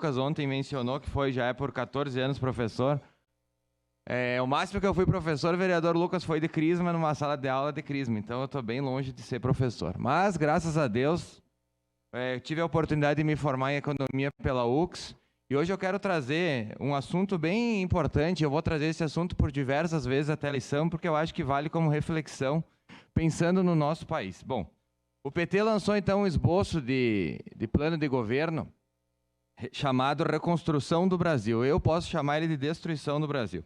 Lucas ontem mencionou que já é por 14 anos professor. O máximo que eu fui professor, o vereador Lucas foi de Crisma, numa sala de aula de Crisma. Então eu estou bem longe de ser professor. Mas, graças a Deus, tive a oportunidade de me formar em economia pela UX. E hoje eu quero trazer um assunto bem importante. Eu vou trazer esse assunto por diversas vezes até a eleição, porque eu acho que vale como reflexão, pensando no nosso país. Bom, o PT lançou então um esboço de plano de governo chamado Reconstrução do Brasil. Eu posso chamar ele de Destruição do Brasil.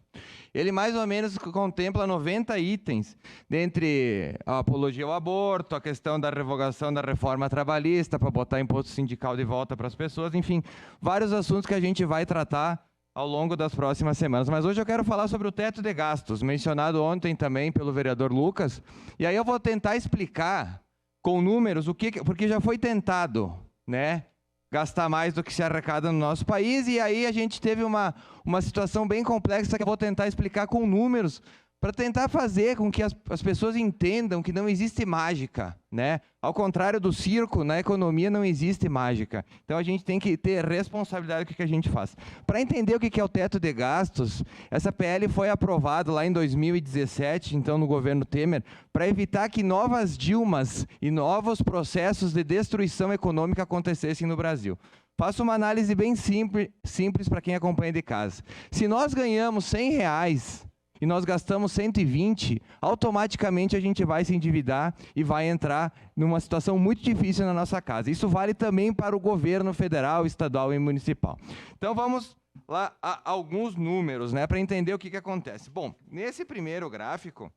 Ele mais ou menos contempla 90 itens, dentre a apologia ao aborto, a questão da revogação da reforma trabalhista, para botar imposto sindical de volta para as pessoas, enfim, vários assuntos que a gente vai tratar ao longo das próximas semanas. Mas hoje eu quero falar sobre o teto de gastos, mencionado ontem também pelo vereador Lucas, e aí eu vou tentar explicar com números porque já foi tentado, né, gastar mais do que se arrecada no nosso país, e aí a gente teve uma situação bem complexa que eu vou tentar explicar com números, para tentar fazer com que as pessoas entendam que não existe mágica, né? Ao contrário do circo, na economia não existe mágica. Então a gente tem que ter responsabilidade do que a gente faz. Para entender o que é o teto de gastos, essa PL foi aprovada lá em 2017, então no governo Temer, para evitar que novas Dilmas e novos processos de destruição econômica acontecessem no Brasil. Faço uma análise bem simples para quem acompanha de casa. Se nós ganhamos R$100 e nós gastamos 120, automaticamente a gente vai se endividar e vai entrar numa situação muito difícil na nossa casa. Isso vale também para o governo federal, estadual e municipal. Então vamos lá a alguns números, né, para entender o que acontece. Bom, nesse primeiro gráfico,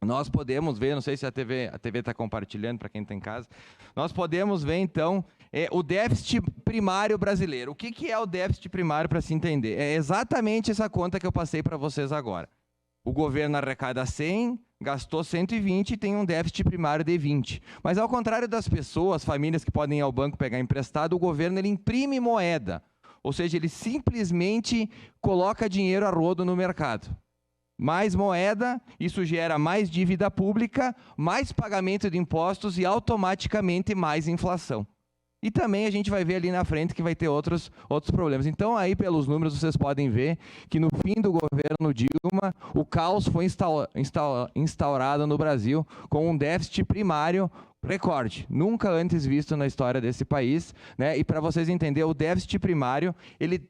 nós podemos ver, não sei se a TV está compartilhando para quem está em casa, nós podemos ver então o déficit primário brasileiro. O que é o déficit primário, para se entender? É exatamente essa conta que eu passei para vocês agora. O governo arrecada 100, gastou 120 e tem um déficit primário de 20. Mas ao contrário das pessoas, famílias que podem ir ao banco pegar emprestado, o governo ele imprime moeda. Ou seja, ele simplesmente coloca dinheiro a rodo no mercado. Mais moeda, isso gera mais dívida pública, mais pagamento de impostos e automaticamente mais inflação. E também a gente vai ver ali na frente que vai ter outros problemas. Então, aí pelos números, vocês podem ver que no fim do governo Dilma, o caos foi instaurado no Brasil com um déficit primário recorde, nunca antes visto na história desse país, né? E para vocês entenderem, o déficit primário, ele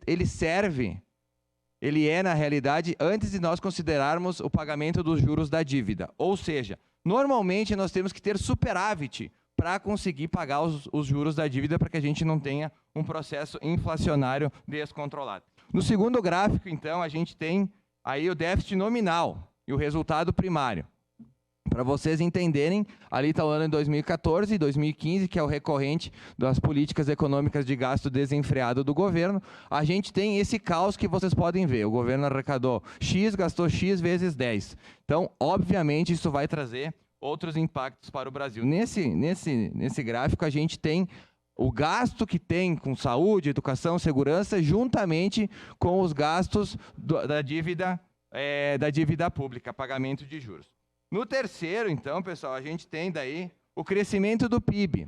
é, na realidade, antes de nós considerarmos o pagamento dos juros da dívida. Ou seja, normalmente nós temos que ter superávit para conseguir pagar os juros da dívida, para que a gente não tenha um processo inflacionário descontrolado. No segundo gráfico, então, a gente tem aí o déficit nominal e o resultado primário. Para vocês entenderem, ali está o ano de 2014 e 2015, que é o recorrente das políticas econômicas de gasto desenfreado do governo. A gente tem esse caos que vocês podem ver. O governo arrecadou X, gastou X vezes 10. Então, obviamente, isso vai trazer outros impactos para o Brasil. Nesse gráfico, a gente tem o gasto que tem com saúde, educação, segurança, juntamente com os gastos da dívida pública, pagamento de juros. No terceiro, então, pessoal, a gente tem daí o crescimento do PIB.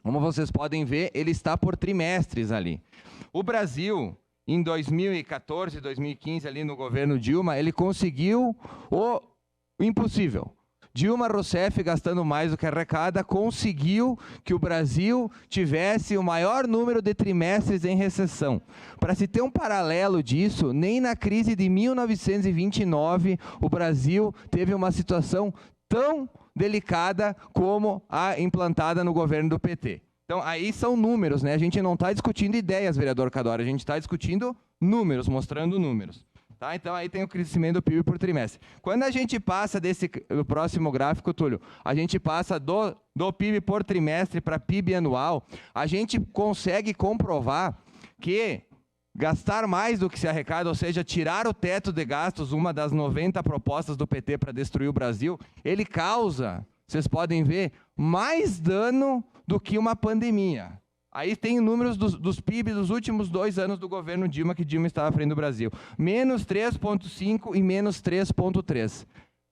Como vocês podem ver, ele está por trimestres ali. O Brasil, em 2014, 2015, ali no governo Dilma, ele conseguiu o impossível. Dilma Rousseff, gastando mais do que arrecada, conseguiu que o Brasil tivesse o maior número de trimestres em recessão. Para se ter um paralelo disso, nem na crise de 1929 o Brasil teve uma situação tão delicada como a implantada no governo do PT. Então, aí são números, né? A gente não está discutindo ideias, vereador Cadore, a gente está discutindo números, mostrando números. Tá? Então, aí tem o crescimento do PIB por trimestre. Quando a gente passa do próximo gráfico, Túlio, a gente passa do PIB por trimestre para PIB anual, a gente consegue comprovar que gastar mais do que se arrecada, ou seja, tirar o teto de gastos, uma das 90 propostas do PT para destruir o Brasil, ele causa, vocês podem ver, mais dano do que uma pandemia. Aí tem números dos PIB dos últimos 2 anos do governo Dilma, que Dilma estava à frente do Brasil. Menos 3,5 e menos 3,3.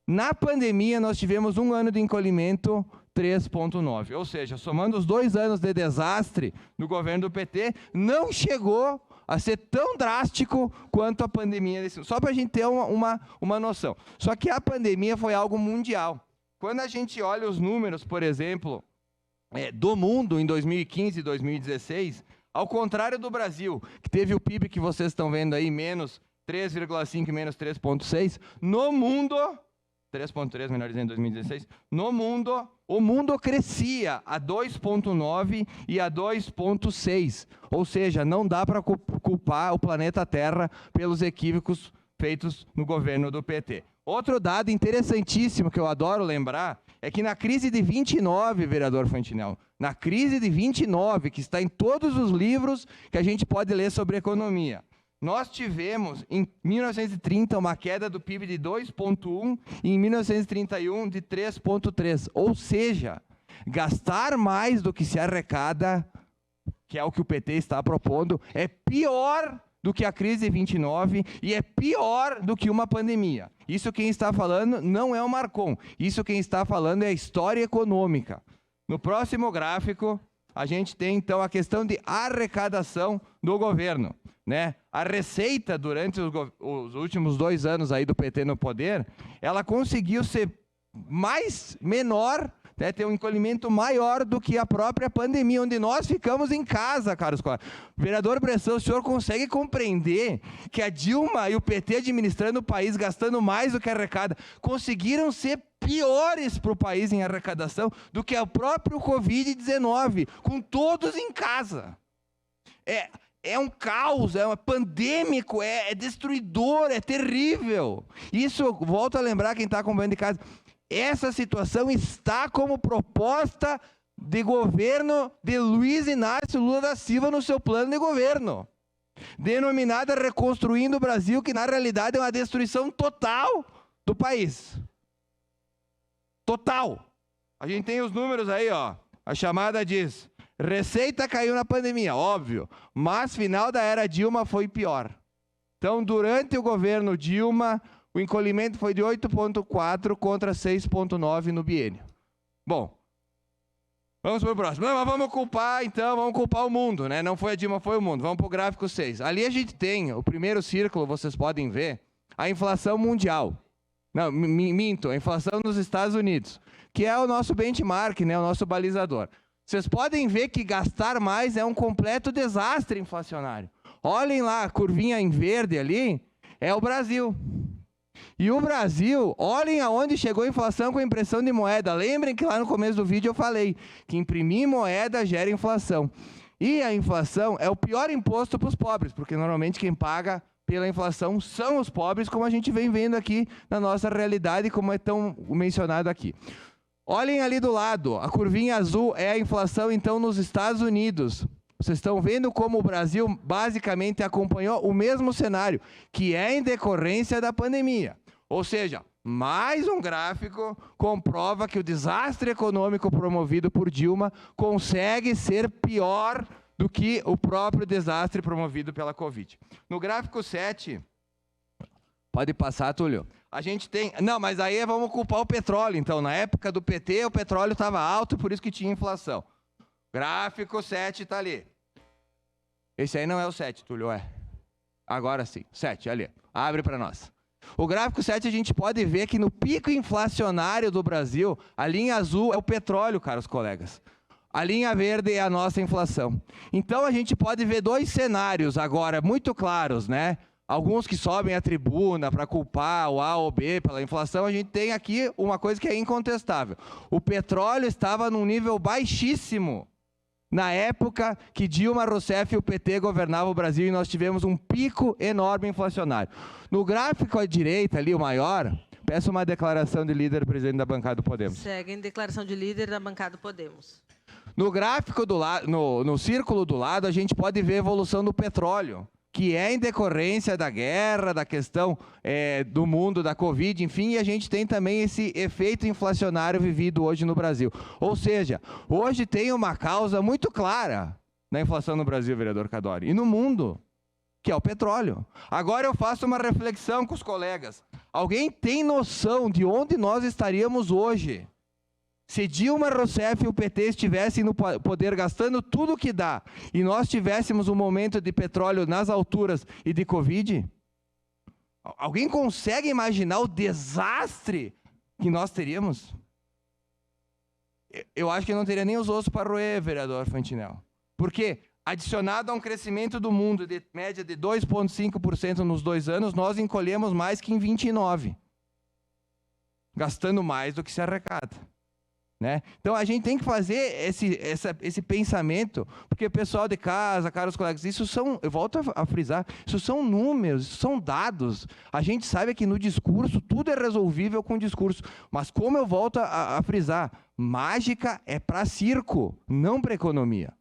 Na pandemia, nós tivemos um ano de encolhimento 3,9. Ou seja, somando os 2 anos de desastre do governo do PT, não chegou a ser tão drástico quanto a pandemia. Só para a gente ter uma noção. Só que a pandemia foi algo mundial. Quando a gente olha os números, por exemplo, do mundo em 2015 e 2016, ao contrário do Brasil, que teve o PIB que vocês estão vendo aí, menos 3,5 e menos 3,6, no mundo, 3,3 melhor dizendo, em 2016, no mundo, o mundo crescia a 2,9 e a 2,6. Ou seja, não dá para culpar o planeta Terra pelos equívocos feitos no governo do PT. Outro dado interessantíssimo que eu adoro lembrar é que na crise de 29, vereador Fantinel, na crise de 29, que está em todos os livros que a gente pode ler sobre economia, nós tivemos em 1930 uma queda do PIB de 2,1 e em 1931 de 3,3. Ou seja, gastar mais do que se arrecada, que é o que o PT está propondo, é pior do que a crise de 29 e é pior do que uma pandemia. Isso quem está falando não é o Marcon, isso quem está falando é a história econômica. No próximo gráfico, a gente tem então a questão de arrecadação do governo, né? A receita durante os últimos 2 anos aí do PT no poder, ela conseguiu ser menor, né, ter um encolhimento maior do que a própria pandemia, onde nós ficamos em casa, caros colegas. Vereador Bressan, o senhor consegue compreender que a Dilma e o PT administrando o país, gastando mais do que arrecada, conseguiram ser piores para o país em arrecadação do que o próprio Covid-19, com todos em casa. É um caos, é pandêmico, é destruidor, é terrível. Isso, volto a lembrar quem está acompanhando de casa, essa situação está como proposta de governo de Luiz Inácio Lula da Silva no seu plano de governo, denominada Reconstruindo o Brasil, que na realidade é uma destruição total do país. Total. A gente tem os números aí, ó. A chamada diz: receita caiu na pandemia, óbvio, mas final da era Dilma foi pior. Então, durante o governo Dilma, o encolhimento foi de 8,4 contra 6,9 no biênio. Bom, vamos para o próximo. Não, mas vamos culpar o mundo, né? Não foi a Dilma, foi o mundo. Vamos para o gráfico 6. Ali a gente tem, o primeiro círculo, vocês podem ver, a inflação mundial. Não, minto, a inflação nos Estados Unidos, que é o nosso benchmark, né? O nosso balizador. Vocês podem ver que gastar mais é um completo desastre inflacionário. Olhem lá, a curvinha em verde ali, é o Brasil. E o Brasil, olhem aonde chegou a inflação com a impressão de moeda. Lembrem que lá no começo do vídeo eu falei que imprimir moeda gera inflação. E a inflação é o pior imposto para os pobres, porque normalmente quem paga pela inflação são os pobres, como a gente vem vendo aqui na nossa realidade, como é tão mencionado aqui. Olhem ali do lado, a curvinha azul é a inflação então nos Estados Unidos. Vocês estão vendo como o Brasil basicamente acompanhou o mesmo cenário, que é em decorrência da pandemia. Ou seja, mais um gráfico comprova que o desastre econômico promovido por Dilma consegue ser pior do que o próprio desastre promovido pela Covid. No gráfico 7, pode passar, Túlio. A gente tem... Não, mas aí vamos culpar o petróleo. Então, na época do PT, o petróleo estava alto, por isso que tinha inflação. Gráfico 7 está ali. Esse aí não é o 7, Túlio, é. Agora sim, 7, ali. Abre para nós. O gráfico 7 a gente pode ver que no pico inflacionário do Brasil, a linha azul é o petróleo, caros colegas. A linha verde é a nossa inflação. Então a gente pode ver 2 cenários agora muito claros, né? Alguns que sobem a tribuna para culpar o A ou B pela inflação, a gente tem aqui uma coisa que é incontestável. O petróleo estava num nível baixíssimo na época que Dilma Rousseff e o PT governavam o Brasil e nós tivemos um pico enorme inflacionário. No gráfico à direita, ali o maior, peço uma declaração de líder presidente da bancada do Podemos. Segue em declaração de líder da bancada do Podemos. No gráfico do lado, no círculo do lado, a gente pode ver a evolução do petróleo, que é em decorrência da guerra, da questão do mundo, da Covid, enfim, e a gente tem também esse efeito inflacionário vivido hoje no Brasil. Ou seja, hoje tem uma causa muito clara na inflação no Brasil, vereador Cadori, e no mundo, que é o petróleo. Agora eu faço uma reflexão com os colegas. Alguém tem noção de onde nós estaríamos hoje Se Dilma Rousseff e o PT estivessem no poder gastando tudo o que dá, e nós tivéssemos um momento de petróleo nas alturas e de Covid, alguém consegue imaginar o desastre que nós teríamos? Eu acho que não teria nem os ossos para roer, vereador Fantinel. Por quê? Adicionado a um crescimento do mundo de média de 2,5% nos 2 anos, nós encolhemos mais que em 29, gastando mais do que se arrecada. Né? Então, a gente tem que fazer esse pensamento, porque pessoal de casa, caros colegas, isso são, eu volto a frisar, isso são números, isso são dados. A gente sabe que no discurso, tudo é resolvível com discurso, mas como eu volto a frisar, mágica é para circo, não para economia.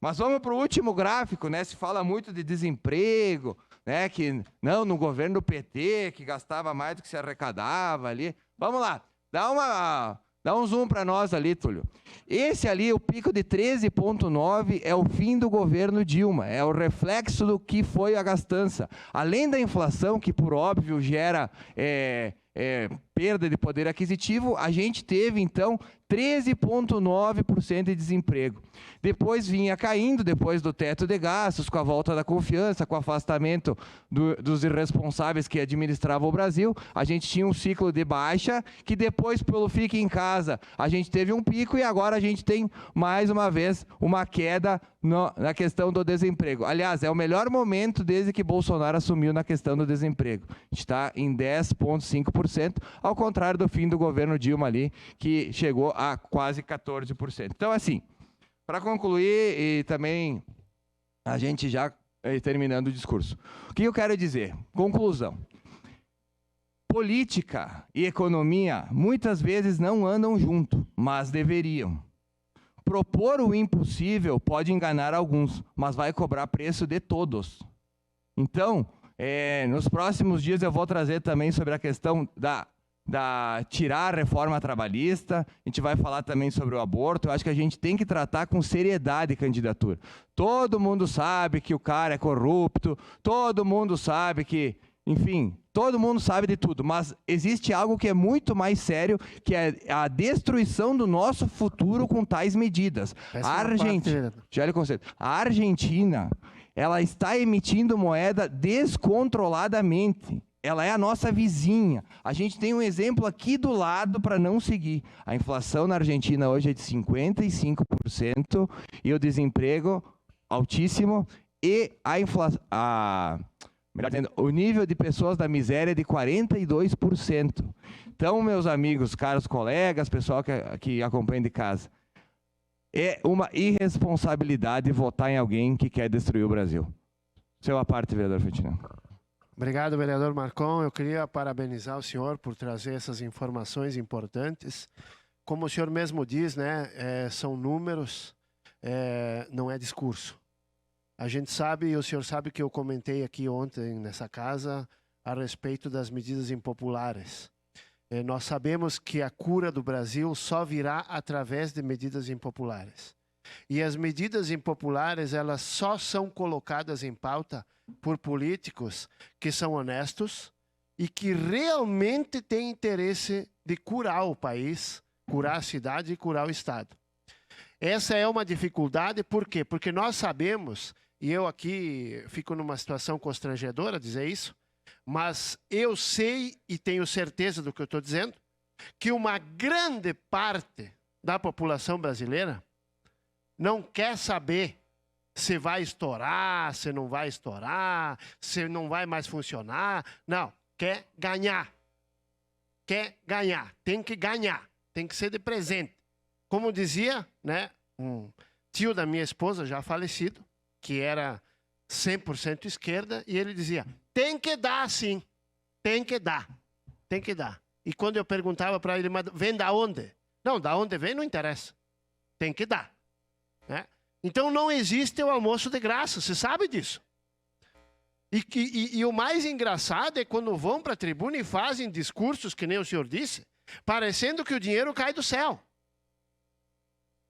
Mas vamos para o último gráfico, né? Se fala muito de desemprego, né? Que não, no governo do PT, que gastava mais do que se arrecadava ali. Vamos lá, dá um zoom para nós ali, Túlio. Esse ali, o pico de 13,9, é o fim do governo Dilma, é o reflexo do que foi a gastança. Além da inflação, que por óbvio gera perda de poder aquisitivo, a gente teve, então, 13,9% de desemprego. Depois vinha caindo, depois do teto de gastos, com a volta da confiança, com o afastamento dos irresponsáveis que administravam o Brasil, a gente tinha um ciclo de baixa, que depois, pelo Fique em Casa, a gente teve um pico e agora a gente tem, mais uma vez, uma queda na questão do desemprego. Aliás, é o melhor momento desde que Bolsonaro assumiu na questão do desemprego. A gente está em 10,5%, ao contrário do fim do governo Dilma ali, que chegou a quase 14%. Então, assim, para concluir, e também a gente já terminando o discurso, o que eu quero dizer? Conclusão. Política e economia muitas vezes não andam junto, mas deveriam. Propor o impossível pode enganar alguns, mas vai cobrar preço de todos. Então, nos próximos dias eu vou trazer também sobre a questão da tirar a reforma trabalhista, a gente vai falar também sobre o aborto. Eu acho que a gente tem que tratar com seriedade a candidatura. Todo mundo sabe que o cara é corrupto, todo mundo sabe que, enfim, todo mundo sabe de tudo, mas existe algo que é muito mais sério, que é a destruição do nosso futuro com tais medidas. A Argentina, ela está emitindo moeda descontroladamente. Ela é a nossa vizinha. A gente tem um exemplo aqui do lado para não seguir. A inflação na Argentina hoje é de 55% e o desemprego altíssimo e o nível de pessoas da miséria é de 42%. Então, meus amigos, caros colegas, pessoal que acompanha de casa, é uma irresponsabilidade votar em alguém que quer destruir o Brasil. Seu à parte, vereador Fantinel. Obrigado, vereador Marcon. Eu queria parabenizar o senhor por trazer essas informações importantes. Como o senhor mesmo diz, né, são números, não é discurso. A gente sabe, e o senhor sabe que eu comentei aqui ontem nessa casa a respeito das medidas impopulares. Nós sabemos que a cura do Brasil só virá através de medidas impopulares. E as medidas impopulares, elas só são colocadas em pauta por políticos que são honestos e que realmente têm interesse de curar o país, curar a cidade e curar o Estado. Essa é uma dificuldade, por quê? Porque nós sabemos, e eu aqui fico numa situação constrangedora dizer isso, mas eu sei e tenho certeza do que eu estou dizendo, que uma grande parte da população brasileira não quer saber se vai estourar, se não vai estourar, se não vai mais funcionar. Não, quer ganhar. Quer ganhar, tem que ganhar, tem que ser de presente. Como dizia, né, um tio da minha esposa, já falecido, que era 100% esquerda, e ele dizia, tem que dar sim, tem que dar, tem que dar. E quando eu perguntava para ele, mas vem da onde? Não, da onde vem não interessa, tem que dar. Né? Então não existe o almoço de graça, você sabe disso. E o mais engraçado é quando vão para a tribuna e fazem discursos, que nem o senhor disse, parecendo que o dinheiro cai do céu.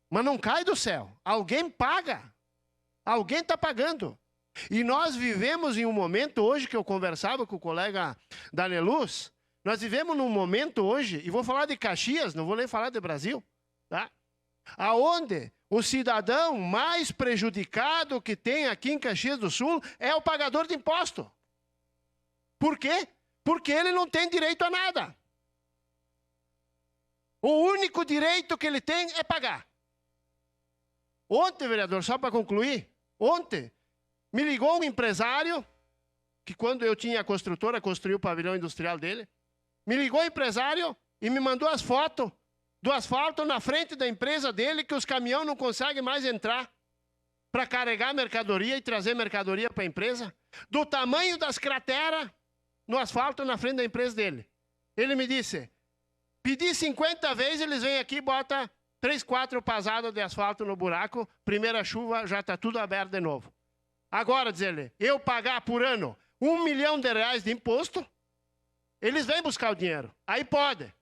Mas não cai do céu, alguém paga, alguém está pagando. E nós vivemos em um momento hoje, que eu conversava com o colega Daneluz, nós vivemos num momento hoje, e vou falar de Caxias, não vou nem falar de Brasil, Tá? Aonde o cidadão mais prejudicado que tem aqui em Caxias do Sul é o pagador de imposto. Por quê? Porque ele não tem direito a nada. O único direito que ele tem é pagar. Ontem, vereador, só para concluir, ontem me ligou um empresário, que quando eu tinha a construtora, construiu o pavilhão industrial dele, me ligou o empresário e me mandou as fotos do asfalto na frente da empresa dele, que os caminhões não conseguem mais entrar para carregar mercadoria e trazer mercadoria para a empresa, do tamanho das crateras no asfalto na frente da empresa dele. Ele me disse, pedi 50 vezes, eles vêm aqui e botam 3, 4 pasadas de asfalto no buraco, primeira chuva, já está tudo aberto de novo. Agora, diz ele, eu pagar por ano R$1 milhão de imposto, eles vêm buscar o dinheiro. Aí pode.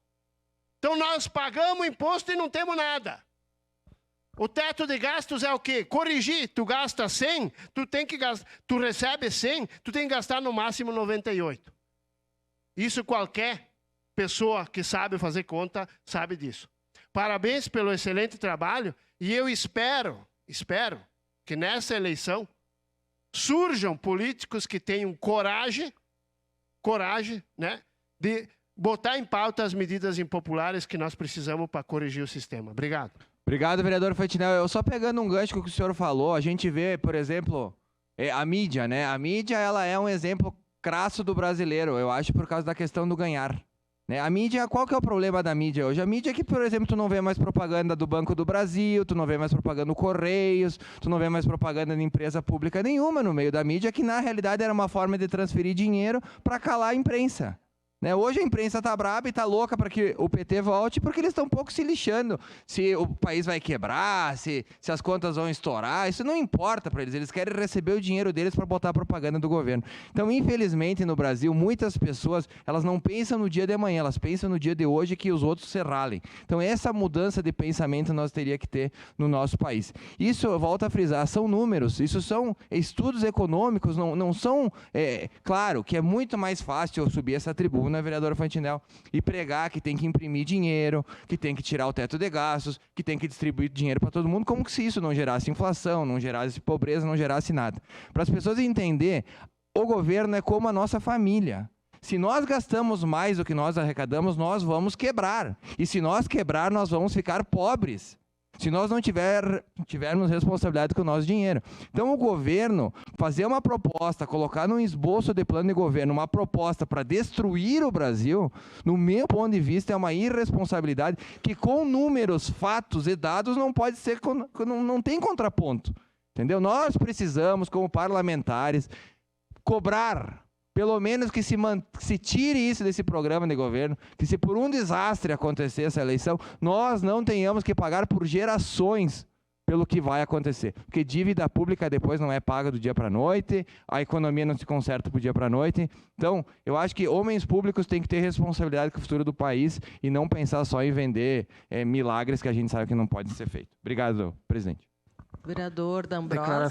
Então nós pagamos imposto e não temos nada. O teto de gastos é o quê? Corrigir, tu gasta 100, tu recebe 100, tu tem que gastar no máximo 98. Isso qualquer pessoa que sabe fazer conta sabe disso. Parabéns pelo excelente trabalho e eu espero que nessa eleição surjam políticos que tenham coragem, né, de botar em pauta as medidas impopulares que nós precisamos para corrigir o sistema. Obrigado. Obrigado, vereador Fantinel. Eu só pegando um gancho que o senhor falou, a gente vê, por exemplo, a mídia, né? A mídia, ela é um exemplo crasso do brasileiro, eu acho, por causa da questão do ganhar. Né? A mídia, qual que é o problema da mídia hoje? A mídia é que, por exemplo, tu não vê mais propaganda do Banco do Brasil, tu não vê mais propaganda do Correios, tu não vê mais propaganda de empresa pública nenhuma no meio da mídia, que na realidade era uma forma de transferir dinheiro para calar a imprensa. Né? Hoje a imprensa está braba e está louca para que o PT volte, porque eles estão um pouco se lixando se o país vai quebrar, se as contas vão estourar. Isso não importa para eles. Eles querem receber o dinheiro deles para botar a propaganda do governo. Então, infelizmente, no Brasil, muitas pessoas elas não pensam no dia de amanhã, elas pensam no dia de hoje que os outros se ralem. Então, essa mudança de pensamento nós teria que ter no nosso país. Isso, eu volto a frisar, são números, isso são estudos econômicos, não são... claro que é muito mais fácil eu subir essa tribuna, vereador Fantinel, e pregar que tem que imprimir dinheiro, que tem que tirar o teto de gastos, que tem que distribuir dinheiro para todo mundo, como que se isso não gerasse inflação, não gerasse pobreza, não gerasse nada. Para as pessoas entenderem, o governo é como a nossa família. Se nós gastamos mais do que nós arrecadamos, nós vamos quebrar. E se nós quebrar, nós vamos ficar pobres. Se nós não tivermos responsabilidade com o nosso dinheiro. Então, o governo fazer uma proposta, colocar num esboço de plano de governo, uma proposta para destruir o Brasil, no meu ponto de vista, é uma irresponsabilidade que com números, fatos e dados não pode ser, não tem contraponto. Entendeu? Nós precisamos, como parlamentares, cobrar, pelo menos que se tire isso desse programa de governo, que se por um desastre acontecer essa eleição, nós não tenhamos que pagar por gerações pelo que vai acontecer. Porque dívida pública depois não é paga do dia para a noite, a economia não se conserta do dia para a noite. Então, eu acho que homens públicos têm que ter responsabilidade com o futuro do país e não pensar só em vender milagres que a gente sabe que não pode ser feito. Obrigado, presidente. Vereador D'Ambrosio.